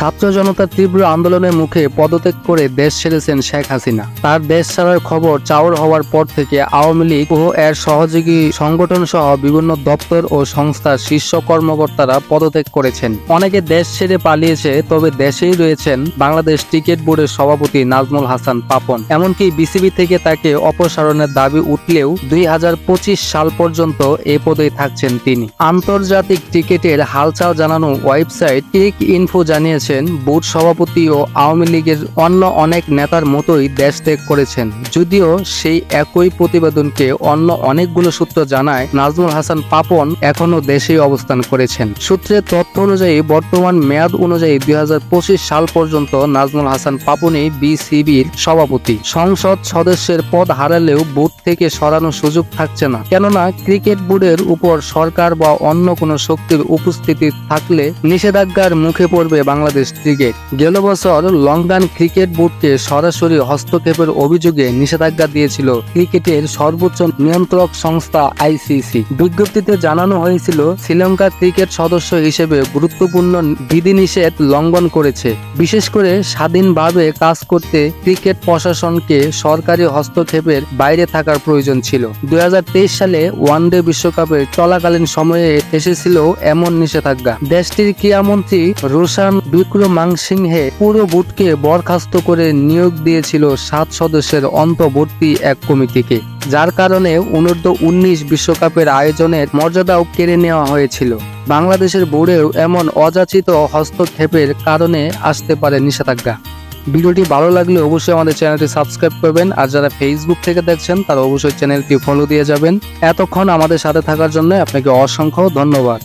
ছাত্র জনতার তীব্র আন্দোলনের মুখে পদত্যাগ করে দেশ ছেড়েছেন শেখ হাসিনা। তার দেশ ছাড়ার খবর চাউর হওয়ার পর থেকে আওয়ামী লীগ ও এর সহযোগী সংগঠন সহ বিভিন্ন দপ্তর ও সংস্থার শীর্ষ কর্মকর্তারা পদত্যাগ করেছেন। অনেকে দেশ ছেড়ে পালিয়েছে, তবে দেশেই রয়েছেন বাংলাদেশ ক্রিকেট বোর্ডের সভাপতি নাজমুল হাসান পাপন। এমনকি বিসিবি থেকে তাকে অপসারণের দাবি উঠলেও 2025 সাল পর্যন্ত এ পদেই থাকছেন তিনি। আন্তর্জাতিক ক্রিকেটের হালচাল জানানো ওয়েবসাইট ক্রিক ইনফো জানিয়েছেন, বোর্ড সভাপতি ও আওয়ামী লীগের অন্য অনেক নেতার মতোই দেশ ত্যাগ করেছেন। যদিও সেই একই প্রতিবেদনকে অন্য অনেকগুলো সূত্র জানায় নাজমুল হাসান পাপন এখনো দেশেই অবস্থান করেছেন। সূত্রের তথ্য অনুযায়ী বর্তমান মেয়াদ অনুযায়ী 2025 সাল পর্যন্ত নাজমুল হাসান পাপনই বিসিবির সভাপতি। সংসদ সদস্যের পদ হারালেও বোর্ড থেকে সরানোর সুযোগ থাকছে না, কেননা ক্রিকেট বোর্ডের উপর সরকার বা অন্য কোনো শক্তির উপস্থিতি থাকলে নিষেধাজ্ঞার মুখে পড়বে বাংলাদেশ ক্রিকেট। গেল বছর লঙ্কান ক্রিকেট বোর্ডকে সরাসরি হস্তক্ষেপের অভিযোগে নিষেধাজ্ঞা দিয়েছিল ক্রিকেটের সর্বোচ্চ নিয়ন্ত্রক সংস্থা আইসিসি। বিজ্ঞপ্তিতে জানানো হয়েছিল, শ্রীলঙ্কা ক্রিকেট সদস্য হিসেবে গুরুত্বপূর্ণ বিধিনিষেধ লঙ্ঘন করেছে। বিশেষ করে স্বাধীনভাবে কাজ করতে ক্রিকেট প্রশাসনকে সরকারি হস্তক্ষেপের বাইরে থাকার প্রয়োজন ছিল। 2023 সালে ওয়ানডে বিশ্বকাপের চলাকালীন সময়ে এসেছিল এমন নিষেধাজ্ঞা। দেশটির ক্রীড়ামন্ত্রী রোশান বিক্রমাসিংহে পুরো বোর্ডকে বরখাস্ত করে নিয়োগ দিয়েছিল 7 সদস্যের অন্তর্বর্তী এক কমিটিকে, যার কারণে অনূর্ধ্ব-19 বিশ্বকাপের আয়োজনের মর্যাদাও কেড়ে নেওয়া হয়েছিল। বাংলাদেশের বোর্ডেও এমন অযাচিত হস্তক্ষেপের কারণে আসতে পারে নিষেধাজ্ঞা। ভিডিওটি ভালো লাগলে অবশ্যই আমাদের চ্যানেলটি সাবস্ক্রাইব করবেন, আর যারা ফেসবুক থেকে দেখছেন তারা অবশ্যই চ্যানেলটি ফলো দিয়ে যাবেন। এতক্ষণ আমাদের সাথে থাকার জন্য আপনাকে অসংখ্য ধন্যবাদ।